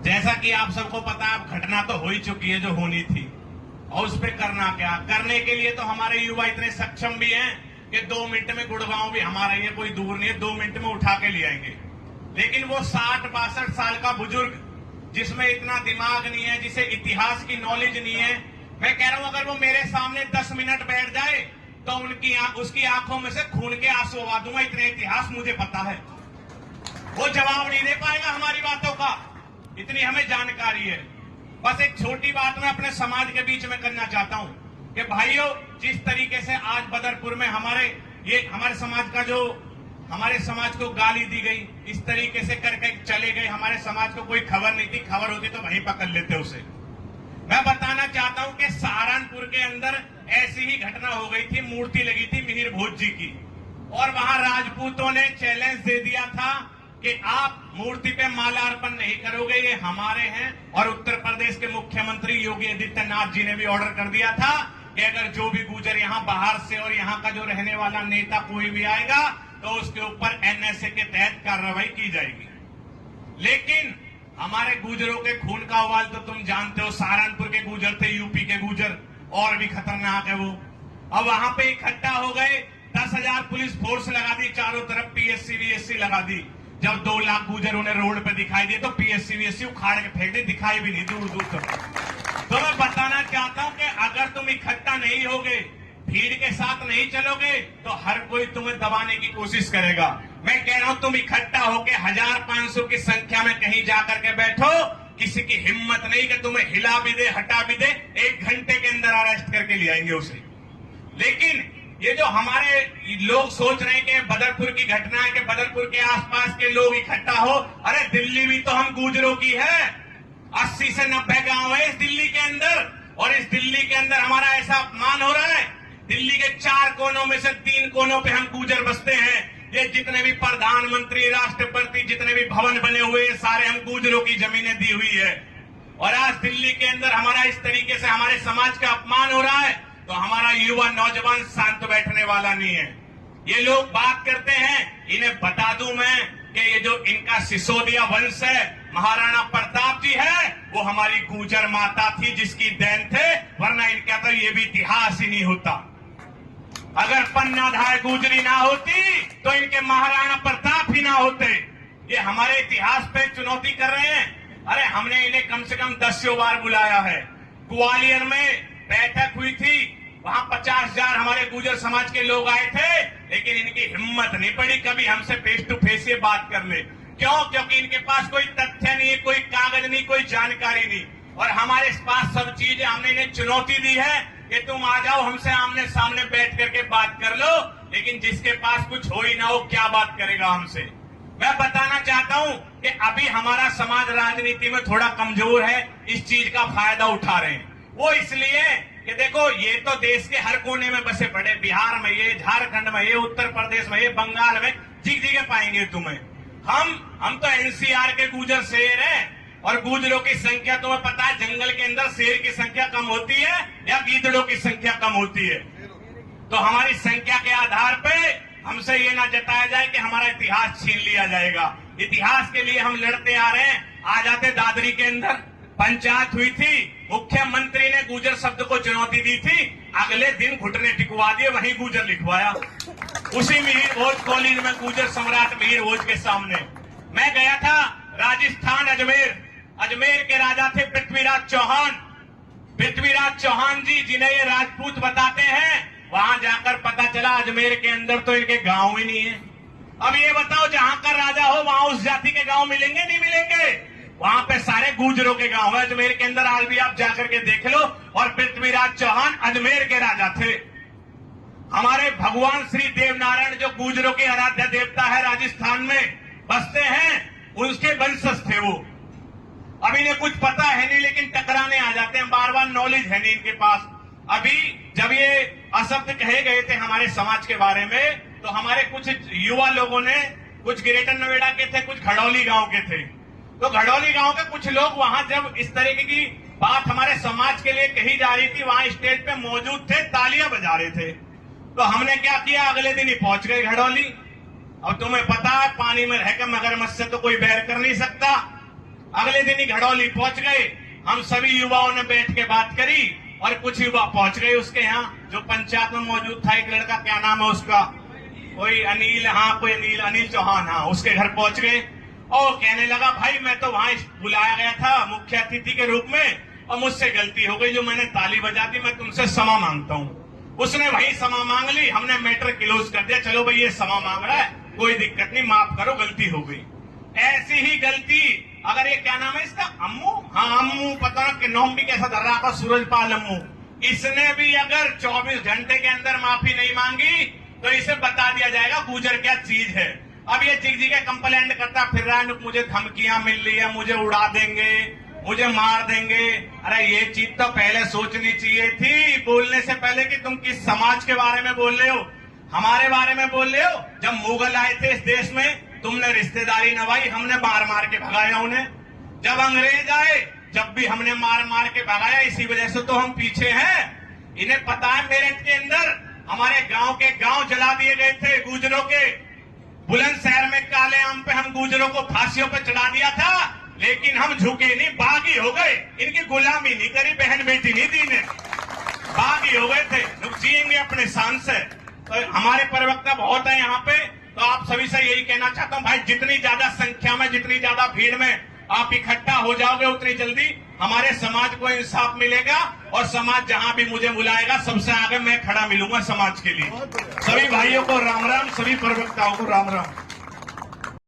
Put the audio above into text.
जैसा कि आप सबको पता है, अब घटना तो हो ही चुकी है जो होनी थी, और उस पर करना क्या। करने के लिए तो हमारे युवा इतने सक्षम भी हैं कि 2 मिनट में गुड़गांव भी हमारा ये कोई दूर नहीं है, 2 मिनट में उठा के ले आएंगे। लेकिन वो 60-62 साल का बुजुर्ग जिसमें इतना दिमाग नहीं है, जिसे इतिहास की नॉलेज नहीं है, मैं कह रहा हूं अगर वो मेरे सामने 10 मिनट बैठ जाए तो उसकी आंखों में से खून के आंसू बहा दूंगा, इतने इतिहास मुझे पता है। वो जवाब नहीं दे पाएगा हमारी बातों का, इतनी हमें जानकारी है। बस एक छोटी बात मैं अपने समाज के बीच में करना चाहता हूं कि भाइयों, जिस तरीके से आज बदरपुर में हमारे समाज को गाली दी गई, इस तरीके से करके चले गए, हमारे समाज को कोई खबर नहीं थी, खबर होती तो वहीं पकड़ लेते उसे। मैं बताना चाहता हूं कि सहारनपुर के अंदर ऐसी ही घटना हो गई थी, मूर्ति लगी थी मिहिर भोज जी की, और वहां राजपूतों ने चैलेंज दे दिया था कि आप मूर्ति पे माला अर्पण नहीं करोगे, ये हमारे हैं। और उत्तर प्रदेश के मुख्यमंत्री योगी आदित्यनाथ जी ने भी ऑर्डर कर दिया था कि अगर जो भी गुजर यहां बाहर से और यहां का जो रहने वाला नेता कोई भी आएगा तो उसके ऊपर एनएसए के तहत कार्रवाई की जाएगी। लेकिन हमारे गुजरों के खून का उबाल तो तुम जानते हो, सहारनपुर के गुजर थे, यूपी के गुजर और भी खतरनाक है वो। अब वहां पे इकट्ठा हो गए, 10,000 पुलिस फोर्स लगा दी, चारों तरफ पीएससी वीएससी लगा दी। जब 2 लाख गुजर उन्हें रोड पे दिखाई दिए तो पीएससी वीएससी उखाड़ के फेंक दी, दिखाई भी नहीं दूर दूर तक। तो मैं बताना चाहता हूं कि अगर तुम इकट्ठा नहीं होगे, भीड़ के साथ नहीं चलोगे, तो हर कोई तुम्हें दबाने की कोशिश करेगा। मैं कह रहा हूं तुम इकट्ठा होकर 1000-500 की संख्या में कहीं जाकर के बैठो, किसी की हिम्मत नहीं कि तुम्हें हिला भी दे, हटा भी दे, 1 घंटे के अंदर अरेस्ट करके ले आएंगे उसे। लेकिन ये जो हमारे लोग सोच रहे हैं कि बदरपुर की घटना है कि बदरपुर के आसपास के लोग इकट्ठा हो, अरे दिल्ली भी तो हम गुजरों की है, 80 से 90 गांव है इस दिल्ली के अंदर, और इस दिल्ली के अंदर हमारा ऐसा अपमान हो रहा है। दिल्ली के 4 कोनों में से 3 कोनों पे हम गुजर बसते हैं। ये जितने भी प्रधानमंत्री, राष्ट्रपति, जितने भी भवन बने हुए हैं, सारे हम गुजरों की जमीनें दी हुई है। और आज दिल्ली के अंदर हमारा इस तरीके से हमारे समाज का अपमान हो रहा है, तो हमारा युवा नौजवान शांत बैठने वाला नहीं है। ये लोग बात करते हैं, इन्हें बता दूं मैं कि ये जो इनका सिसोदिया वंश है, महाराणा प्रताप जी है, वो हमारी गुजर माता थी जिसकी देन थे, वरना इनका तो ये भी इतिहास ही नहीं होता। अगर पन्नाधाय गुजरी ना होती तो इनके महाराणा प्रताप ही ना होते। ये हमारे इतिहास पे चुनौती कर रहे हैं। अरे हमने इन्हें कम से कम 10 बार बुलाया है। ग्वालियर में बैठक हुई थी, वहां 50,000 हमारे गुजर समाज के लोग आए थे, लेकिन इनकी हिम्मत नहीं पड़ी कभी हमसे फेस टू फेस ये बात कर ले। क्यों? क्योंकि इनके पास कोई तथ्य नहीं है, कोई कागज नहीं, कोई जानकारी नहीं, और हमारे पास सब चीजें। हमने इन्हें चुनौती दी है कि तुम आ जाओ, हमसे आमने सामने बैठ करके बात कर लो, लेकिन जिसके पास कुछ हो ही ना हो, क्या बात करेगा हमसे। मैं बताना चाहता हूं कि अभी हमारा समाज राजनीति में थोड़ा कमजोर है, इस चीज का फायदा उठा रहे हैं। वो इसलिए कि देखो, ये तो देश के हर कोने में बसे पड़े, बिहार में ये, झारखंड में ये, उत्तर प्रदेश में ये, बंगाल में, जगह पाएंगे तुम्हें। हम तो एनसीआर के गुजर शेर हैं, और गुजरों की संख्या तुम्हें पता है, जंगल के अंदर शेर की संख्या कम होती है या गीदड़ों की संख्या कम होती है। तो हमारी संख्या के आधार पे हमसे ये ना जताया जाए कि हमारा इतिहास छीन लिया जाएगा। इतिहास के लिए हम लड़ते आ रहे हैं। आ जाते दादरी के अंदर पंचायत हुई थी, मुख्यमंत्री ने गुजर शब्द को चुनौती दी थी, अगले दिन घुटने टिकवा दिए, वहीं गुजर लिखवाया, उसी मिहिर भोज कॉलेज में, गुजर सम्राट मिहिर भोज के सामने। मैं गया था राजस्थान, अजमेर के राजा थे पृथ्वीराज चौहान। पृथ्वीराज चौहान जी, जिन्हें ये राजपूत बताते हैं, वहां जाकर पता चला अजमेर के अंदर तो इनके गांव ही नहीं है। अब ये बताओ, जहां का राजा हो वहां उस जाति के गांव मिलेंगे नहीं मिलेंगे? वहां पे सारे गुजरों के गांव है अजमेर के अंदर, आज भी आप जाकर के देख लो। और पृथ्वीराज चौहान अजमेर के राजा थे। हमारे भगवान श्री देवनारायण जो गुजरों के आराध्य देवता है, राजस्थान में बसते हैं, उसके वंशज थे वो। अब इन्हें कुछ पता है नहीं, लेकिन टकराने आ जाते हैं, बार बार नॉलेज है नहीं इनके पास। अभी जब ये अशब्द कहे गए थे हमारे समाज के बारे में, तो हमारे कुछ युवा लोगों ने, कुछ ग्रेटर नोएडा के थे, कुछ घड़ौली गांव के थे, तो घड़ौली गांव के कुछ लोग वहां जब इस तरीके की बात हमारे समाज के लिए कही जा रही थी, वहां स्टेज पे मौजूद थे, तालियां बजा रहे थे। तो हमने क्या किया, अगले दिन ही पहुंच गए घड़ौली। अब तुम्हें पता है, पानी में रहकर मगरमच्छ से तो कोई बैर कर नहीं सकता। अगले दिन ही घड़ौली पहुंच गए। हम सभी युवाओं ने बैठ के बात करी और कुछ युवा पहुंच गए उसके यहाँ, जो पंचायत में मौजूद था एक लड़का, क्या नाम है उसका, कोई अनिल, हाँ कोई अनिल चौहान, हाँ उसके घर पहुंच गए और कहने लगा भाई मैं तो वहां बुलाया गया था मुख्य अतिथि के रूप में और मुझसे गलती हो गई, जो मैंने ताली बजा दी, मैं तुमसे क्षमा मांगता हूँ। उसने वही क्षमा मांग ली, हमने मैटर क्लोज कर दिया, चलो भाई ये क्षमा मांग रहा है, कोई दिक्कत नहीं, माफ करो, गलती हो गई। ऐसी ही गलती अगर ये क्या नाम है इसका, अम्मू, हाँ अम्मू, पता ना कि नाम भी कैसा धर रहा था, सूरजपाल अम्मू, इसने भी अगर 24 घंटे के अंदर माफी नहीं मांगी तो इसे बता दिया जाएगा गुजर क्या चीज है। अब ये चिकजी के कंप्लेंट करता फिर रहा है, मुझे धमकियां मिल रही है, मुझे उड़ा देंगे, मुझे मार देंगे। अरे ये चीज तो पहले सोचनी चाहिए थी बोलने से पहले कि तुम किस समाज के बारे में बोल रहे हो, हमारे बारे में बोल रहे हो। जब मुगल आए थे इस देश में तुमने रिश्तेदारी निभाई, हमने मार मार के भगाया उन्हें। जब अंग्रेज आए जब भी हमने मार मार के भगाया, इसी वजह से तो हम पीछे हैं। इन्हें पता है मेरठ के अंदर हमारे गांव के गांव जला दिए गए थे गुजरों के, बुलंदशहर में काले आम पे हम गुजरों को फांसियों पे चढ़ा दिया था, लेकिन हम झुके नहीं, बागी हो गए, इनकी गुलामी नहीं करी, बहन बेटी नहीं दी ने, बागी हो गए थे, जिएंगे अपने शान से। तो हमारे प्रवक्ता बहुत है यहाँ पे, तो आप सभी से यही कहना चाहता हूँ भाई, जितनी ज्यादा संख्या में, जितनी ज्यादा भीड़ में आप इकट्ठा हो जाओगे उतनी जल्दी हमारे समाज को इंसाफ मिलेगा और समाज जहां भी मुझे बुलाएगा सबसे आगे मैं खड़ा मिलूंगा समाज के लिए। सभी भाइयों को राम राम, सभी प्रवक्ताओं को राम राम।